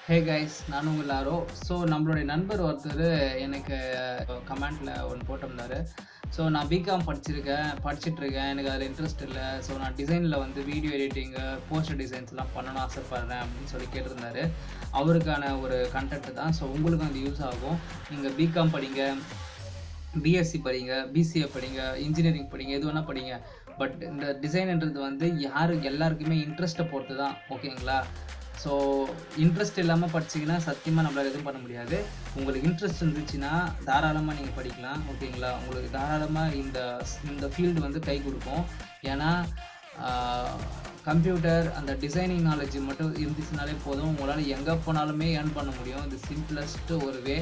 Hey guys, நான் உங்கள் ஆரோ. So நம்மளுடைய நண்பர் ஒருத்தர் எனக்கு கமெண்ட்டில் ஒன்று போட்டிருந்தாரு. ஸோ நான் பிகாம் படிச்சுட்ருக்கேன், எனக்கு அதில் இன்ட்ரெஸ்ட் இல்லை. ஸோ நான் டிசைனில் வந்து வீடியோ எடிட்டிங்கு, போஸ்டர் டிசைன்ஸ்லாம் பண்ணணும்னு ஆசைப்பட்றேன் அப்படின்னு சொல்லி கேட்டிருந்தாரு. அவருக்கான ஒரு கண்டென்ட் தான். ஸோ உங்களுக்கு அது யூஸ் ஆகும். நீங்கள் பிகாம் படிங்க, B.sc படிங்க, BCA படிங்க, இன்ஜினியரிங் படிங்க, எது வேணால் படிங்க. பட் இந்த டிசைன்ன்றது வந்து எல்லாருக்குமே இன்ட்ரெஸ்ட்டை பொறுத்து தான். ஓகேங்களா? ஸோ இன்ட்ரெஸ்ட் இல்லாமல் படிச்சிங்கன்னா சத்தியமாக நம்மளால் எதுவும் பண்ண முடியாது. உங்களுக்கு இன்ட்ரெஸ்ட் இருந்துச்சுன்னா தாராளமாக நீங்கள் படிக்கலாம். ஓகேங்களா? உங்களுக்கு தாராளமாக இந்த ஃபீல்டு வந்து கை கொடுக்கும். ஏன்னா கம்ப்யூட்டர் அந்த டிசைனிங் நாலேஜ் மட்டும் இருந்துச்சுனாலே போதும், உங்களால் எங்கே போனாலுமே ஏர்ன் பண்ண முடியும். இது சிம்பிளஸ்ட்டு ஒரு வே.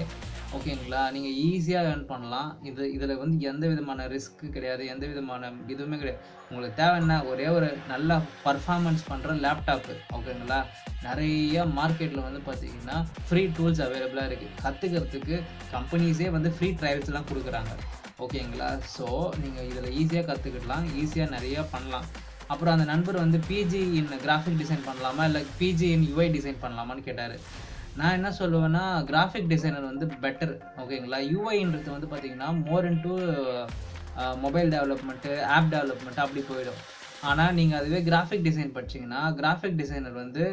ஓகேங்களா? நீங்கள் ஈஸியாக ஏர்ன் பண்ணலாம். இதில் வந்து எந்த விதமான ரிஸ்க்கு கிடையாது, எந்த விதமான இதுவுமே கிடையாது. உங்களுக்கு தேவைன்னா ஒரே ஒரு நல்ல பர்ஃபார்மன்ஸ் பண்ணுற லேப்டாப்பு. ஓகேங்களா? நிறைய மார்க்கெட்டில் வந்து பார்த்திங்கன்னா ஃப்ரீ டூல்ஸ் அவைலபிளாக இருக்குது. கற்றுக்கிறதுக்கு கம்பெனிஸே வந்து ஃப்ரீ ட்ரையல்ஸ்லாம் கொடுக்குறாங்க. ஓகேங்களா? ஸோ நீங்கள் இதில் ஈஸியாக கற்றுக்கிடலாம், ஈஸியாக நிறையா பண்ணலாம். அப்புறம் அந்த நண்பர் வந்து பிஜி இன் கிராஃபிக் டிசைன் பண்ணலாமா, இல்லை பிஜி இன் UI டிசைன் பண்ணலாமான்னு கேட்டார். நான் என்ன சொல்லுவேன்னா, கிராஃபிக் டிசைனர் வந்து பெட்டர். ஓகேங்களா? UIன்றது வந்து பார்த்திங்கன்னா more into mobile development, app development அப்படி போயிடும். ஆனால் நீங்கள் அதுவே கிராஃபிக் டிசைன் படிச்சிங்கன்னா, கிராஃபிக் டிசைனர் வந்து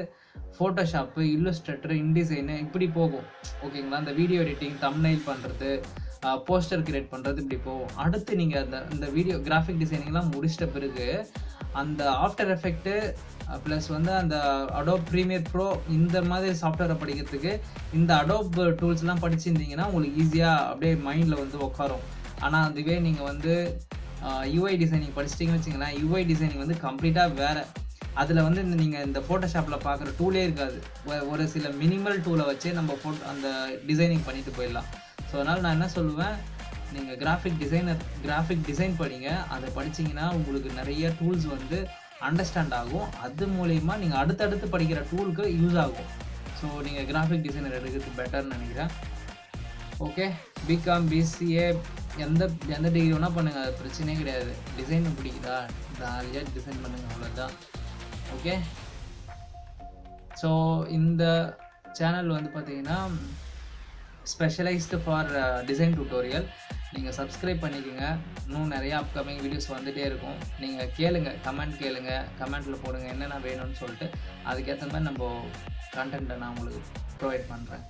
ஃபோட்டோஷாப்பு, இல்லுஸ்ட்ரேட்டர், இன்டிசைனு இப்படி போகும். ஓகேங்களா? அந்த வீடியோ எடிட்டிங், தம்ப்நெயில் பண்ணுறது, போஸ்டர் கிரியேட் பண்ணுறது இப்படி போகும். அடுத்து நீங்கள் இந்த வீடியோ கிராஃபிக் டிசைனிங்லாம் முடிச்சிட்ட பிறகு அந்த ஆஃப்டர் எஃபெக்ட்டு ப்ளஸ் வந்து அந்த அடோப் ப்ரீமியர் ப்ரோ இந்த மாதிரி சாஃப்ட்வேரை படிக்கிறதுக்கு இந்த அடோப் டூல்ஸ்லாம் படிச்சிருந்தீங்கன்னா உங்களுக்கு ஈஸியாக அப்படியே மைண்டில் வந்து உட்காரும். ஆனால் அதுவே நீங்கள் வந்து UI டிசைனிங் படிச்சிட்டிங்கன்னு வச்சிங்களேன், UI டிசைனிங் வந்து கம்ப்ளீட்டாக வேறு. அதில் வந்து நீங்கள் இந்த ஃபோட்டோஷாப்பில் பார்க்குற டூலே இருக்காது. ஒரு சில மினிமல் டூலை வச்சே நம்ம அந்த டிசைனிங் பண்ணிட்டு போயிடலாம். ஸோ அதனால் நான் என்ன சொல்லுவேன், நீங்கள் கிராஃபிக் டிசைன் படிங்க. அதை படிச்சிங்கன்னா உங்களுக்கு நிறைய டூல்ஸ் வந்து அண்டர்ஸ்டாண்ட் ஆகும். அது மூலயமா நீங்கள் அடுத்தடுத்து படிக்கிற டூலுக்கு யூஸ் ஆகும். ஸோ நீங்கள் கிராஃபிக் டிசைனர் எடுக்கிறது பெட்டர்னு நினைக்கிறேன். ஓகே, பிகாம், BCA எந்த டிகிரி வேணால் பண்ணுங்கள், அது பிரச்சனையே கிடையாது. டிசைன் பிடிக்குதா, ஜாலியாக டிசைன் பண்ணுங்கள், அவ்வளோதான். ஓகே, ஸோ இந்த சேனல் வந்து பார்த்தீங்கன்னா ஸ்பெஷலைஸ்டு ஃபார் டிசைன் டியூட்டோரியல். நீங்கள் சப்ஸ்கிரைப் பண்ணிக்கோங்க. இன்னும் நிறையா அப்கமிங் வீடியோஸ் வந்துகிட்டே இருக்கும். நீங்கள் கமெண்ட்டில் போடுங்க என்னென்ன வேணும்னு சொல்லிட்டு. அதுக்கேற்ற மாதிரி நம்ம கண்டென்ட்டை நான் உங்களுக்கு ப்ரொவைட் பண்ணுறேன்.